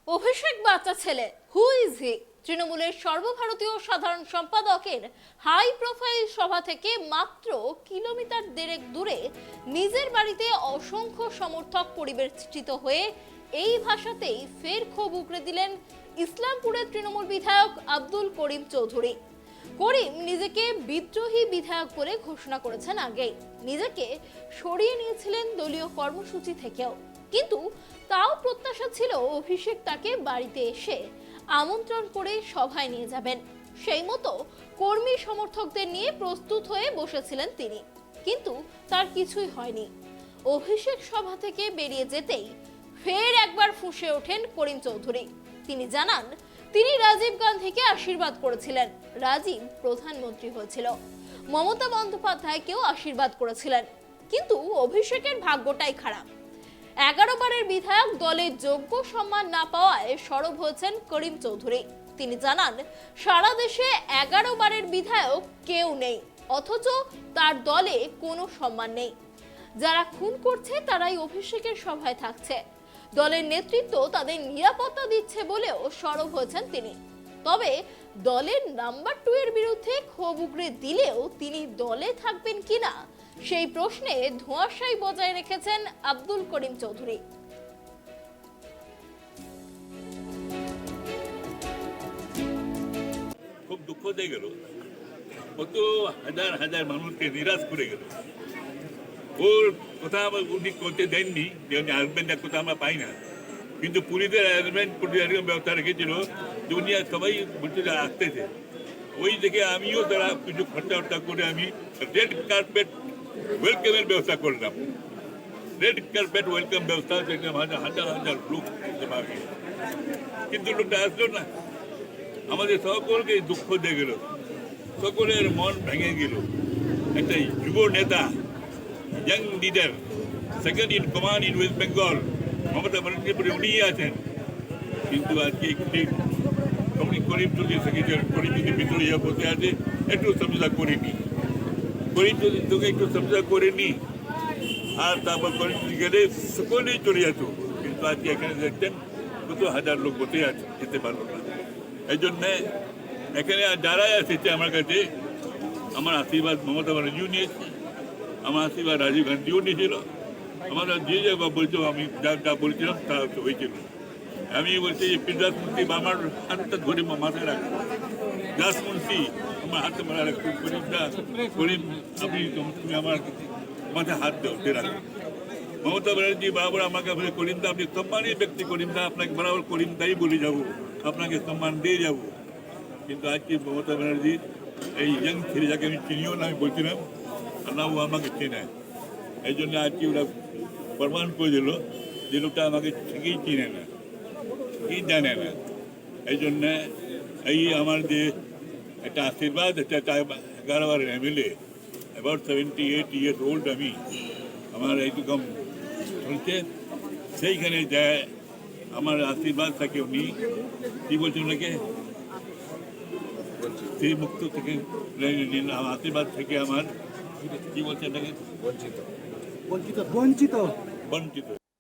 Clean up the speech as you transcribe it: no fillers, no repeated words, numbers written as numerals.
অভিষেক বাচ্চা ছেলে who is he? তৃণমূলের সর্বভারতীয় সাধারণ সম্পাদকের হাই প্রোফাইল সভা থেকে মাত্র কিলোমিটার দেড়েক দূরে নিজের বাড়িতে অসংখ্য সমর্থক পরিবেষ্টিত হয়ে এই ভাষাতেই ফের ক্ষোভ উগরে দিলেন ইসলামপুরের তৃণমূল বিধায়ক আব্দুল করিম চৌধুরী। করিম নিজেকে বিদ্রোহী বিধায়ক বলে ঘোষণা করেছেন আগেই, নিজেকে সরিয়ে নিয়েছিলেন দলীয় কর্মসূচি থেকেও, কিন্তু তাও প্রত্যাশা ছিল অভিষেক তাকে বাড়িতে এসে আমন্ত্রণ করে সভায় নিয়ে যাবেন। সেই মতো কর্মী সমর্থকদের নিয়ে প্রস্তুত হয়ে বসেছিলেন তিনি, কিন্তু তার কিছুই হয়নি। অভিষেক সভা থেকে বেরিয়ে যেতেই ফের একবার ফুঁসে ওঠেন করিম চৌধুরী। তিনি জানান, তিনি রাজীব গান্ধীকে আশীর্বাদ করেছিলেন, রাজীব প্রধানমন্ত্রী হয়েছিল, মমতা বন্দ্যোপাধ্যায়কেও আশীর্বাদ করেছিলেন, কিন্তু অভিষেকের ভাগ্যটাই খারাপ। 11 বারের বিধায়ক দলের যোগ্য সম্মান না পাওয়ায় সরব হয়েছেন করিম চৌধুরী। তিনি জানান, সারা দেশে 11 বারের বিধায়ক কেউ নেই, অথচ তার দলে কোনো সম্মান নেই। যারা খুন করছে তারাই অভিষেকের সভায় থাকছে, দলের নেতৃত্ব তাদের নিরাপত্তা দিচ্ছে বলেও সরব হয়েছেন তিনি। তবে দলের নাম্বার 2 এর বিরুদ্ধে ক্ষোভ উগরে দিলেও তিনি দলে থাকবেন কিনা সেই প্রশ্নে ধোঁয়াশাই বজায় রেখেছেন আব্দুল করিম চৌধুরী। খুব দুঃখ দিয়ে গেল, কত হাজার হাজার মানুষকে নিরাশ করে গেল। ওর কথা উনি করতে দেননি যে উনি আসবেন না, কোথাও আমরা পাই না, কিন্তু পুলিশের অ্যারেঞ্জমেন্ট ব্যবস্থা রেখেছিল যে উনি সবাই বলছে আসতেছে। ওই দেখে আমিও তারা কিছু খরচা করে আমি রেড কার্পেট ওয়েলকামের ব্যবস্থা করলাম। রেড কার্পেট ওয়েলকাম ব্যবস্থা দেখলাম, হাজার হাজার হাজার লোক, কিন্তু লোকটা আসলো না। আমাদের সকলকে দুঃখ দিয়ে গেল, সকলের মন ভেঙে গেল। একটা যুব নেতা, young leader, second in command in West Bengal, Mamata Bandyopadhyay উনি আছেন, কিন্তু আজকে করিম চৌধুরী সেক্রেটারি করিম যদি ভিতরে ইয়ে বসে আছে, একটু সমঝোতা করিনি, করিম চৌধুরী তোকে একটু সমঝোতা করিনি, আর তারপর করিম চৌধুরী গেলে সকলেই চলে যেত। কিন্তু আজকে এখানে দেখছেন কত হাজার লোক বসে আছে, যেতে পারলো না। এই জন্যে এখানে যারাই এসেছে আমার কাছে, আমার আশীর্বাদ মমতা ব্যানার্জিও নিয়েছে, আমার আশীর্বাদ রাজীব গান্ধীও নিয়েছিল, আমরা যে জায়গা বলছো আমি যা যা বলছিলাম তা হয়েছিল। আমি বলছি যে দাস মুন্সি আমার হাতটা ধরে মাথায় রাখো, দাস মুন্সি আমার হাতে মারা রাখো, করিম আপনি তুমি আমার মাথায় হাত ধরে রাখো। মমতা ব্যানার্জি বরাবর আমাকে বলে, করিম দা আপনি সম্মানীয় ব্যক্তি, করিম দা আপনাকে বরাবর করিম দাই বলে যাবো, আপনাকে সম্মান দিয়ে যাব। কিন্তু আজকে মমতা ব্যানার্জি এই ইয়াং ছেলে যাকে আমি চিনিও না, আমি বলছিলাম, আর না ও আমাকে চেনায়। এই জন্য আজকে ওরা প্রমাণ করে দিল যে লোকটা আমাকে ঠিকই চিনে না, কি জানে না। এই জন্যে এই আমার যে একটা আশীর্বাদ, একটা 11 বারের MLA, অ্যাবাউট 78 years old আমি, আমার এইরকম চলছে, সেইখানে যায় আমার আশীর্বাদ থাকে। উনি কি বলছেন ওনাকে, সেই মুক্ত থেকে আশীর্বাদ থেকে আমার কি বলছেন এটাকে, বঞ্চিত।